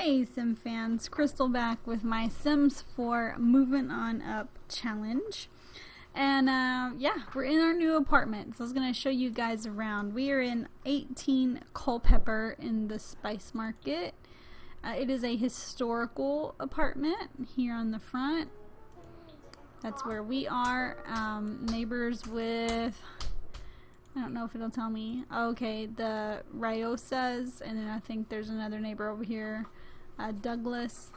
Hey Sim fans, Crystal back with my Sims 4 Moving On Up challenge. And yeah, we're in our new apartment, so I was going to show you guys around. We are in 18 Culpeper in the Spice Market. It is a historical apartment here on the front. That's where we are. Neighbors with, I don't know if it'll tell me. Okay, the Ryosas, and then I think there's another neighbor over here, Douglas.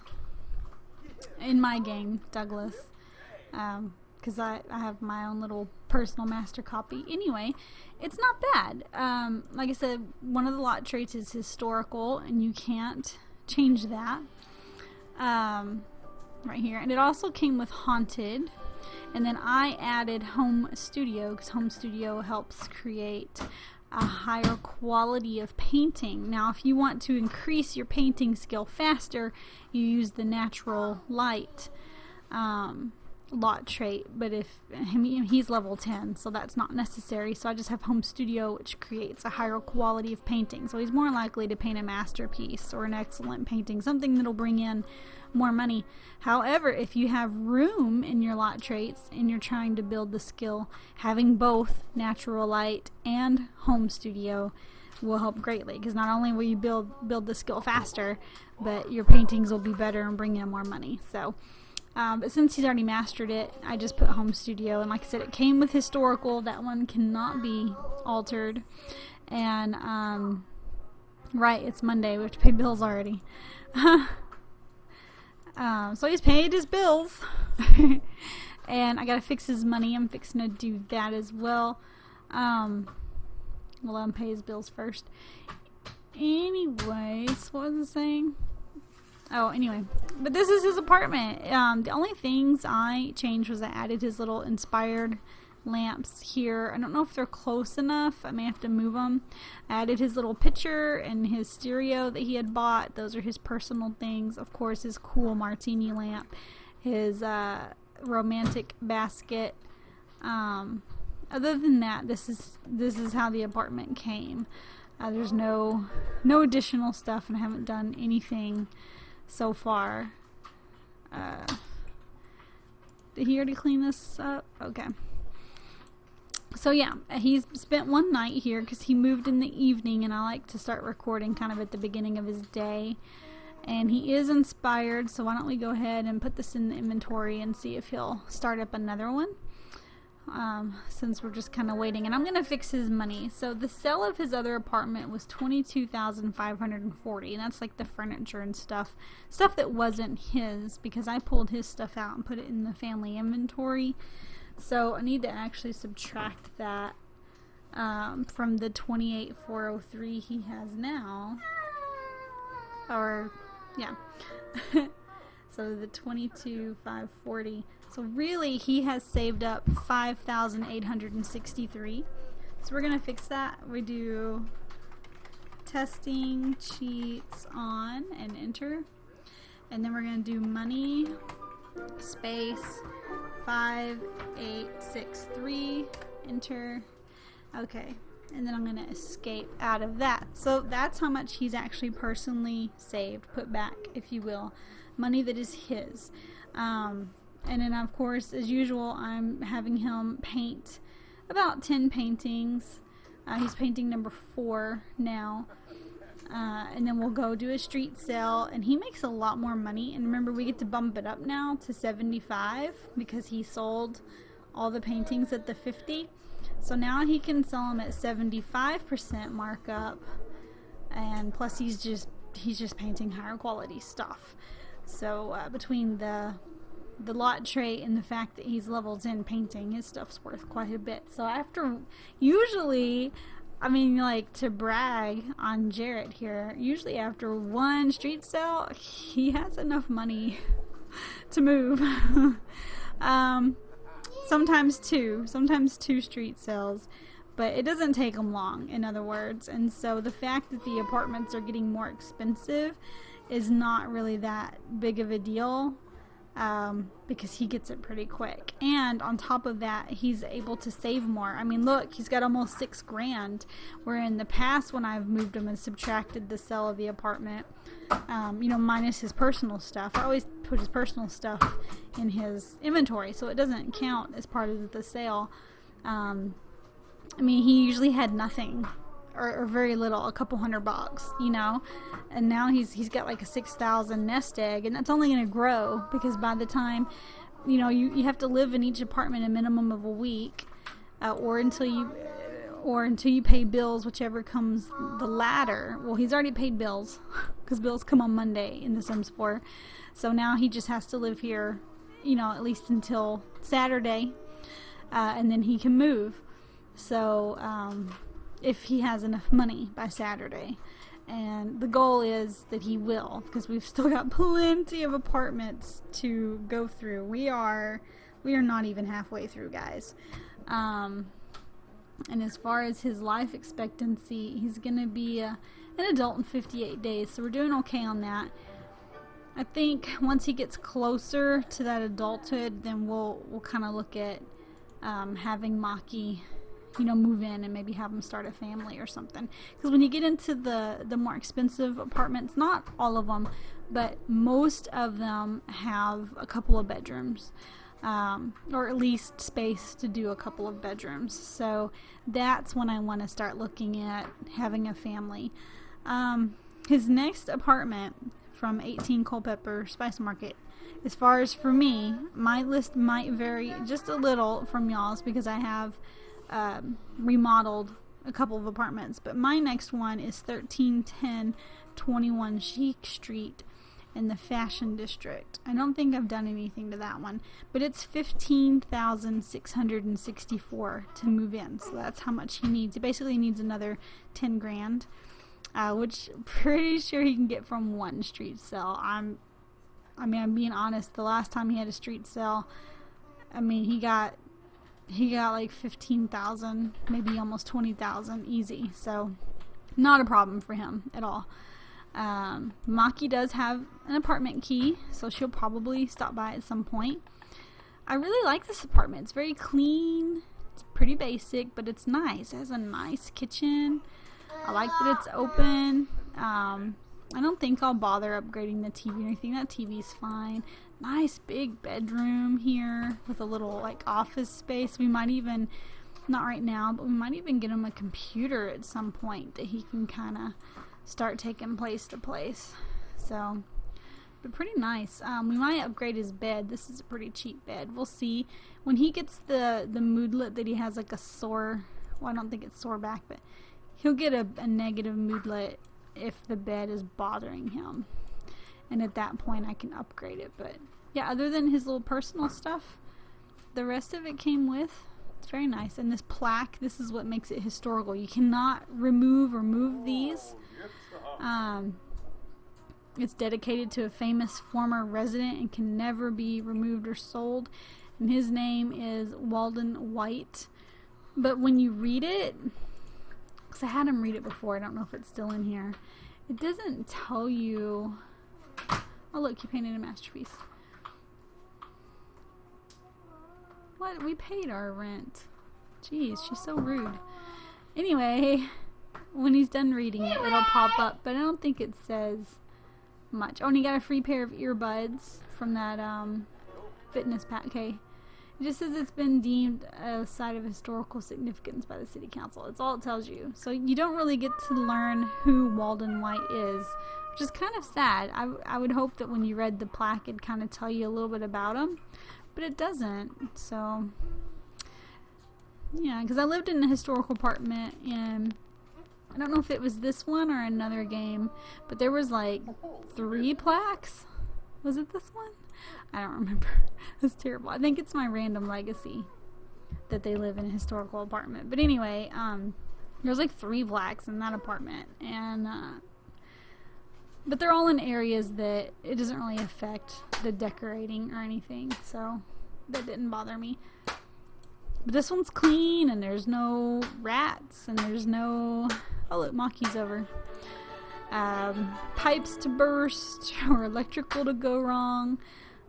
In my game, Douglas, because I have my own little personal master copy. Anyway, it's not bad. Like I said, one of the lot traits is historical, and you can't change that. Right here, and it also came with haunted. And then I added home studio because home studio helps create a higher quality of painting. Now if you want to increase your painting skill faster, you use the natural light lot trait, but if he's level 10, so that's not necessary. So I just have home studio, which creates a higher quality of painting, so he's more likely to paint a masterpiece or an excellent painting, something that'll bring in more money. However, if you have room in your lot traits and you're trying to build the skill, having both natural light and home studio will help greatly, because not only will you build the skill faster, but your paintings will be better and bring in more money. So but since he's already mastered it, I just put home studio, and like I said, it came with historical. That one cannot be altered. And right, it's Monday, we have to pay bills already. So he's paid his bills. And I gotta fix his money. I'm fixing to do that as well. We'll let him pay his bills first. Anyways, what was I saying? Oh, anyway, but this is his apartment. The only things I changed was I added his little inspired lamps here. I don't know if they're close enough. I may have to move them. I added his little picture and his stereo that he had bought. Those are his personal things. Of course, his cool martini lamp, his romantic basket. Other than that, this is how the apartment came. There's no additional stuff, and I haven't done anything so far. Did he already clean this up? Okay. So yeah, he's spent one night here because he moved in the evening, and I like to start recording kind of at the beginning of his day. And he is inspired, so why don't we go ahead and put this in the inventory and see if he'll start up another one. Since we're just kind of waiting, and I'm gonna fix his money. So the sale of his other apartment was $22,540, and that's like the furniture and stuff that wasn't his, because I pulled his stuff out and put it in the family inventory. So I need to actually subtract that from the $28,403 he has now, or yeah. So the $22,540. So really, he has saved up $5,863. So we're gonna fix that. We do testing cheats on and enter, and then we're gonna do money space 5863 enter. Okay, and then I'm gonna escape out of that. So that's how much he's actually personally saved, put back, if you will, money that is his. And then of course, as usual, I'm having him paint about 10 paintings. He's painting number 4 now. And then we'll go do a street sale, and he makes a lot more money. And remember, we get to bump it up now to 75 because he sold all the paintings at the 50. So now he can sell them at 75% markup, and plus he's just painting higher quality stuff. So between the lot trait and the fact that he's level 10 painting, his stuff's worth quite a bit. So after, usually, I mean, like, to brag on Jarrett here, usually after one street sale, he has enough money to move. Sometimes two street sales, but it doesn't take him long, in other words. And so the fact that the apartments are getting more expensive is not really that big of a deal. because he gets it pretty quick. And on top of that, he's able to save more. I mean, look, he's got almost $6,000, where in the past when I've moved him and subtracted the sale of the apartment, minus his personal stuff, I always put his personal stuff in his inventory, so it doesn't count as part of the sale. He usually had nothing, or very little, a couple $100, and now he's got like a 6,000 nest egg, and that's only going to grow, because by the time, you have to live in each apartment a minimum of a week, or until you pay bills, whichever comes the latter. Well, he's already paid bills, because bills come on Monday in The Sims 4, so now he just has to live here, at least until Saturday, and then he can move. So, if he has enough money by Saturday. And the goal is that he will, because we've still got plenty of apartments to go through. We are not even halfway through, guys. And as far as his life expectancy, he's going to be an adult in 58 days, so we're doing okay on that. I think once he gets closer to that adulthood, then we'll kind of look at having Maki move in and maybe have them start a family or something. Because when you get into the more expensive apartments, not all of them, but most of them have a couple of bedrooms, or at least space to do a couple of bedrooms. So that's when I want to start looking at having a family. His next apartment from 18 Culpeper Spice Market, as far as for me, my list might vary just a little from y'all's, because I have remodeled a couple of apartments, but my next one is 1310 21 Chic Street in the Fashion District. I don't think I've done anything to that one, but it's 15,664 to move in, so that's how much he needs. He basically needs another 10 grand, which I'm pretty sure he can get from one street sale. I'm being honest, the last time he had a street sale, he got like 15,000, maybe almost 20,000 easy, so not a problem for him at all. Maki does have an apartment key, so she'll probably stop by at some point. I really like this apartment. It's very clean, it's pretty basic, but it's nice. It has a nice kitchen. I like that it's open. I don't think I'll bother upgrading the TV or anything. That TV's fine. Nice big bedroom here with a little like office space. We might even, not right now, but we might even get him a computer at some point that he can kind of start taking place to place. So, but pretty nice. We might upgrade his bed. This is a pretty cheap bed. We'll see. When he gets the moodlet that he has like a sore, well, I don't think it's sore back, but he'll get a negative moodlet if the bed is bothering him, and at that point I can upgrade it. But yeah, other than his little personal stuff, the rest of it came with. It's very nice. And this plaque, this is what makes it historical. You cannot remove or move these. It's dedicated to a famous former resident and can never be removed or sold, and his name is Walden White. But when you read it, because I had him read it before, I don't know if it's still in here, it doesn't tell you. Oh look, he painted a masterpiece. What? We paid our rent. Jeez, she's so rude. Anyway, when he's done reading it, it'll pop up, but I don't think it says much. Oh, and he got a free pair of earbuds from that fitness pack. Okay. It just says it's been deemed a site of historical significance by the city council. It's all it tells you. So you don't really get to learn who Walden White is, which is kind of sad. I would hope that when you read the plaque, it'd kind of tell you a little bit about him, but it doesn't. So, yeah, because I lived in a historical apartment in, I don't know if it was this one or another game, but there was like 3 plaques. Was it this one? I don't remember. It's terrible. I think it's my random legacy that they live in a historical apartment. But anyway, there's like 3 plaques in that apartment, and but they're all in areas that it doesn't really affect the decorating or anything, so that didn't bother me. But this one's clean, and there's no rats, and there's no, oh look, Maki's over. Pipes to burst or electrical to go wrong.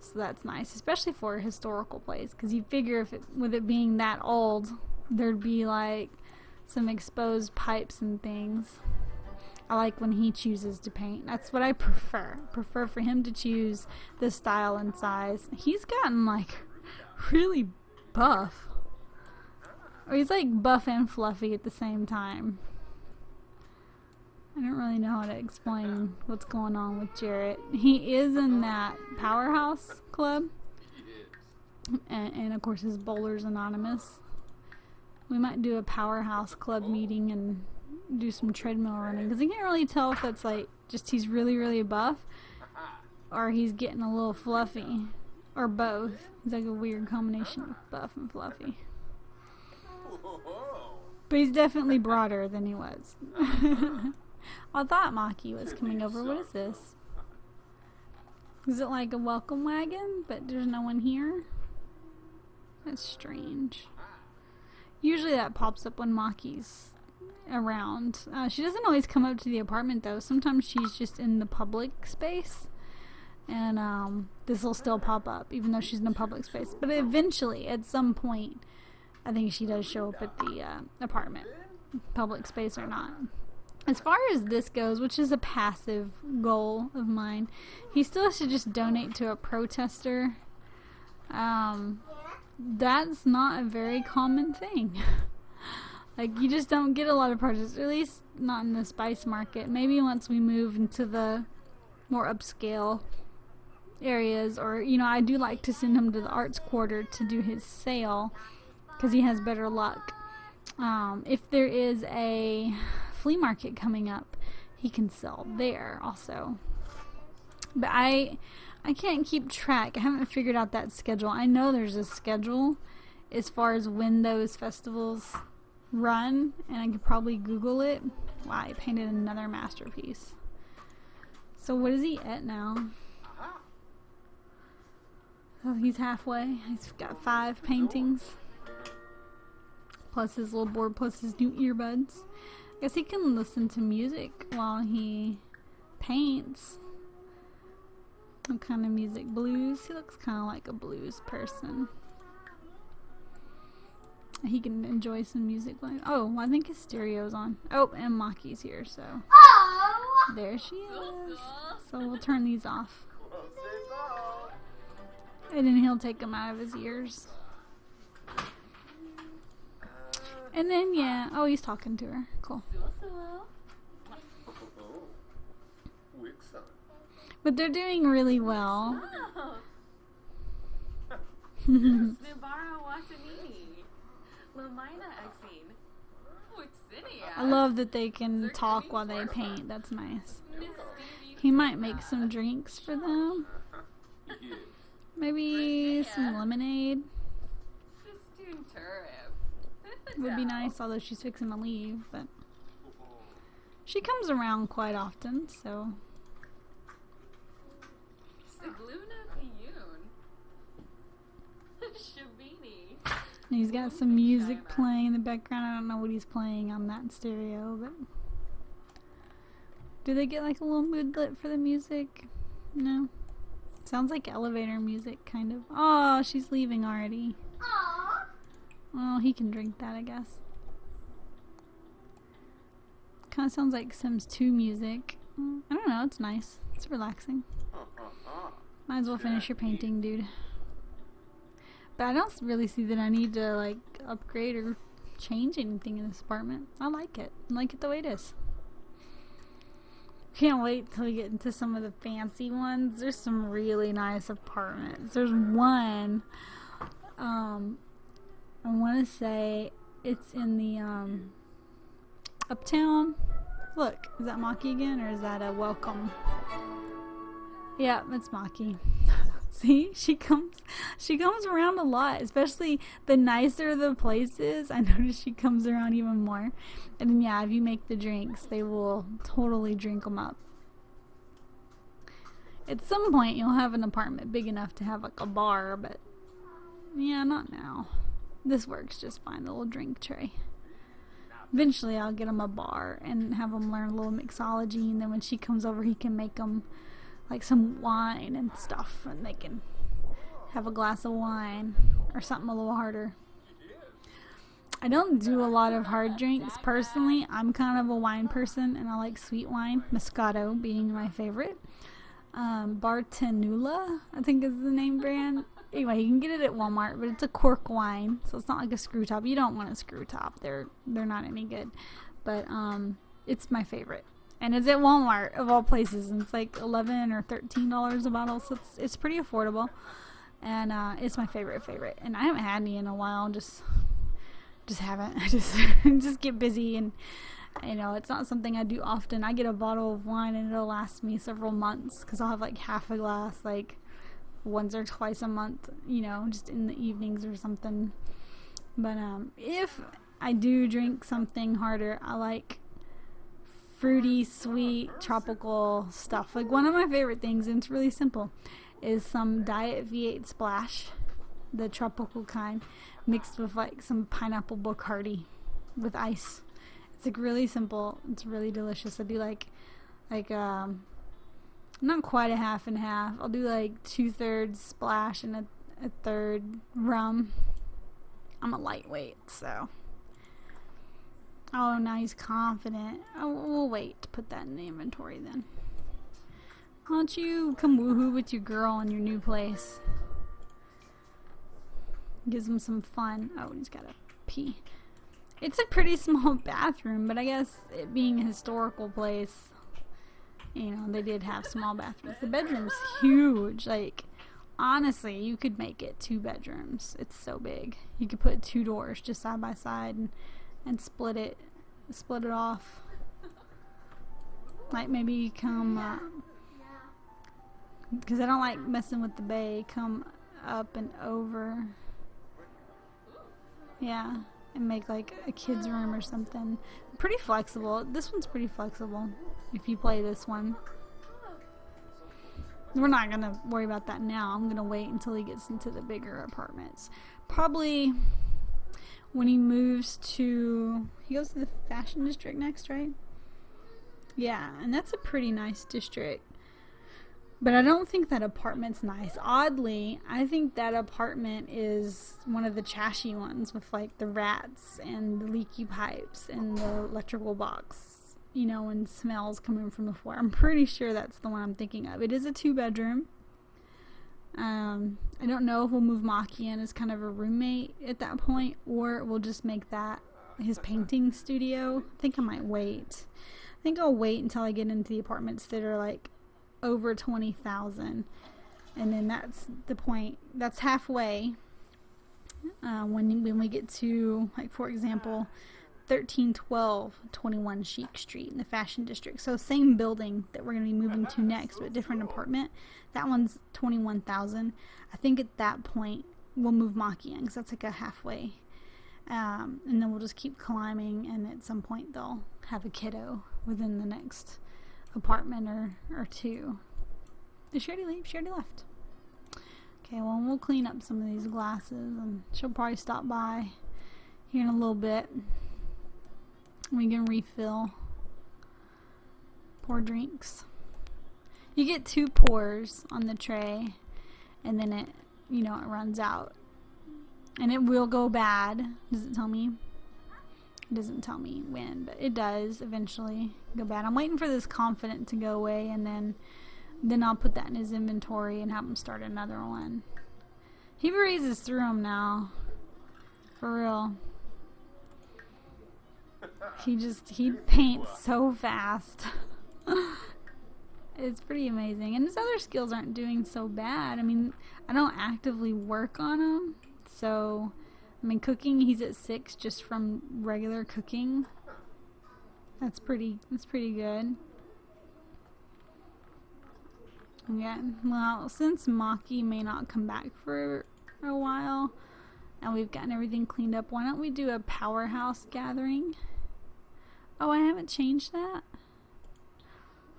So that's nice, especially for a historical place, because you figure with it being that old, there'd be like some exposed pipes and things. I like when he chooses to paint. That's what I prefer. Prefer for him to choose the style and size. He's gotten like really buff. Or he's like buff and fluffy at the same time. I don't really know how to explain what's going on with Jarrett. He is in that powerhouse club. And of course his bowler's anonymous. We might do a powerhouse club meeting and do some treadmill running, because I can't really tell if it's like just he's really, really buff or he's getting a little fluffy, or both. He's like a weird combination of buff and fluffy. But he's definitely broader than he was. I thought Maki was coming over. What is this? Is it like a welcome wagon, but there's no one here? That's strange. Usually that pops up when Maki's around. She doesn't always come up to the apartment though. Sometimes she's just in the public space, and this will still pop up even though she's in a public space. But eventually, at some point, I think she does show up at the apartment, public space or not. As far as this goes, which is a passive goal of mine, he still has to just donate to a protester. That's not a very common thing. Like, you just don't get a lot of protesters, at least not in the spice market. Maybe once we move into the more upscale areas, or, you know, I do like to send him to the arts quarter to do his sale, because he has better luck. If there is a flea market coming up, he can sell there also. But I can't keep track. I haven't figured out that schedule. I know there's a schedule as far as when those festivals run, and I could probably Google it. Wow, I painted another masterpiece. So what is he at now? Oh, he's halfway. He's got 5 paintings. Plus his little board, plus his new earbuds. I guess he can listen to music while he paints. What kind of music? Blues? He looks kind of like a blues person. He can enjoy some music. Oh, I think his stereo's on. Oh, and Maki's here, so. Oh! There she is. So we'll turn these off. And then he'll take them out of his ears. And then, yeah. Oh, he's talking to her. Cool. But they're doing really well. I love that they can talk while they paint. That's nice. He might make some drinks for them. Maybe some lemonade. Would be nice, although she's fixing to leave. But she comes around quite often, so. And he's got some music playing in the background. I don't know what he's playing on that stereo, but do they get like a little mood lit for the music? No. Sounds like elevator music, kind of. Oh, she's leaving already. Well, he can drink that, I guess. Kind of sounds like Sims 2 music. I don't know, it's nice. It's relaxing. Might as well finish your painting, dude. But I don't really see that I need to, like, upgrade or change anything in this apartment. I like it. I like it the way it is. Can't wait till we get into some of the fancy ones. There's some really nice apartments. There's one, I want to say it's in the, Uptown. Look, is that Maki again, or is that a welcome? Yeah, it's Maki. See, she comes around a lot, especially the nicer the place is. I notice she comes around even more. And then, yeah, if you make the drinks, they will totally drink them up. At some point, you'll have an apartment big enough to have like a bar, but yeah, not now. This works just fine, the little drink tray. Eventually, I'll get him a bar and have him learn a little mixology, and then when she comes over, he can make them like some wine and stuff, and they can have a glass of wine or something a little harder. I don't do a lot of hard drinks personally. I'm kind of a wine person, and I like sweet wine, Moscato being my favorite. Bartonella, I think is the name brand. Anyway, you can get it at Walmart, but it's a cork wine, so it's not like a screw top. You don't want a screw top; they're not any good. But it's my favorite, and it's at Walmart of all places, and it's like $11 or $13 a bottle, so it's pretty affordable. And it's my favorite. And I haven't had any in a while. Just haven't. I just get busy, and it's not something I do often. I get a bottle of wine and it'll last me several months because I'll have like half a glass like once or twice a month, just in the evenings or something. But if I do drink something harder, I like fruity, sweet, tropical stuff. Like one of my favorite things, and it's really simple, is some Diet V8 Splash, the tropical kind, mixed with like some pineapple Bacardi with ice. It's like really simple. It's really delicious. I do like not quite a half and half. I'll do like 2/3 splash and a third rum. I'm a lightweight, so. Oh, now he's confident. Oh, we'll wait to put that in the inventory then. Why don't you come woohoo with your girl in your new place? Gives him some fun. Oh, he's gotta pee. It's a pretty small bathroom, but I guess it being a historical place, they did have small bathrooms. The bedroom's huge. Like, honestly, you could make it 2 bedrooms. It's so big. You could put 2 doors just side by side and split it off. Like maybe come, because I don't like messing with the bay, come up and over. Yeah. And make like a kid's room or something. Pretty flexible. This one's pretty flexible if you play this one. We're not gonna worry about that now. I'm gonna wait until he gets into the bigger apartments. Probably when he goes to the fashion district next, right? Yeah, and that's a pretty nice district. But I don't think that apartment's nice. Oddly, I think that apartment is one of the trashy ones with like the rats and the leaky pipes and the electrical box, and smells coming from the floor. I'm pretty sure that's the one I'm thinking of. It is a 2-bedroom. I don't know if we'll move Maki in as kind of a roommate at that point, or we'll just make that his painting studio. I think I might wait. I think I'll wait until I get into the apartments that are like over 20,000, and then that's the point. That's halfway. When we get to, like, for example, 1312 21 Chic Street in the Fashion District. So same building that we're going to be moving to next, but different apartment. That one's 21,000. I think at that point we'll move Maki in because that's like a halfway. And then we'll just keep climbing, and at some point they'll have a kiddo within the next apartment or 2. Did she already leave? She already left. Okay, well, we'll clean up some of these glasses, and she'll probably stop by here in a little bit. We can refill. Pour drinks. You get 2 pours on the tray, and then it runs out. And it will go bad. Does it tell me? It doesn't tell me when, but it does eventually go bad. I'm waiting for this confident to go away, and then I'll put that in his inventory and have him start another one. He breezes through them now. For real. He paints so fast. It's pretty amazing. And his other skills aren't doing so bad. I mean, I don't actively work on them. So, I mean, cooking, he's at 6 just from regular cooking. That's pretty good. Yeah, well, since Maki may not come back for a while, and we've gotten everything cleaned up, why don't we do a powerhouse gathering? Oh, I haven't changed that?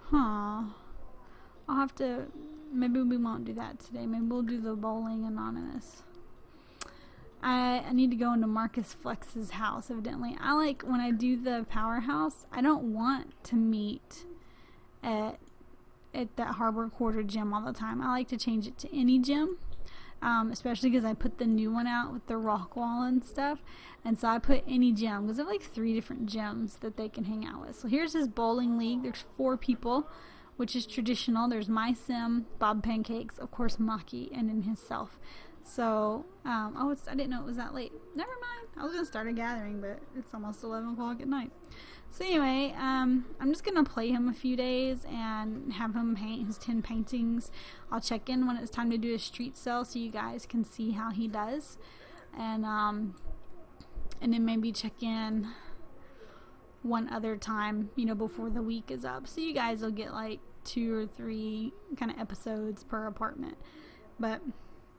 Huh. I'll have to, maybe we won't do that today. Maybe we'll do the bowling anonymous. I need to go into Marcus Flex's house, evidently. I like, when I do the powerhouse, I don't want to meet at that Harbor Quarter gym all the time. I like to change it to any gym. especially because I put the new one out with the rock wall and stuff. And so I put any gym, because I have like 3 different gyms that they can hang out with. So here's his bowling league. There's 4 people, which is traditional. There's my sim, Bob Pancakes, of course Maki, and then himself. So, I didn't know it was that late. Never mind. I was going to start a gathering, but it's almost 11 o'clock at night. So anyway, I'm just going to play him a few days and have him paint his 10 paintings. I'll check in when it's time to do a street sale so you guys can see how he does. And then maybe check in one other time, before the week is up. So you guys will get like 2 or 3 kind of episodes per apartment. But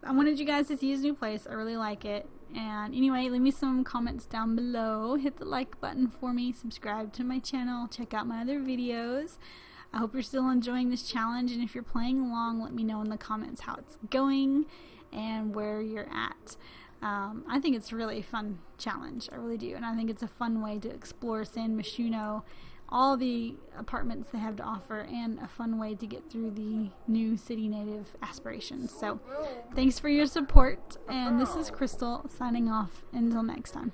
I wanted you guys to see his new place. I really like it. And anyway, leave me some comments down below. Hit the like button for me. Subscribe to my channel. Check out my other videos. I hope you're still enjoying this challenge. And if you're playing along, let me know in the comments how it's going and where you're at. I think it's a really fun challenge. I really do. And I think it's a fun way to explore San Myshuno, all the apartments they have to offer, and a fun way to get through the new city native aspirations. So thanks for your support, and this is Crystal signing off. Until next time.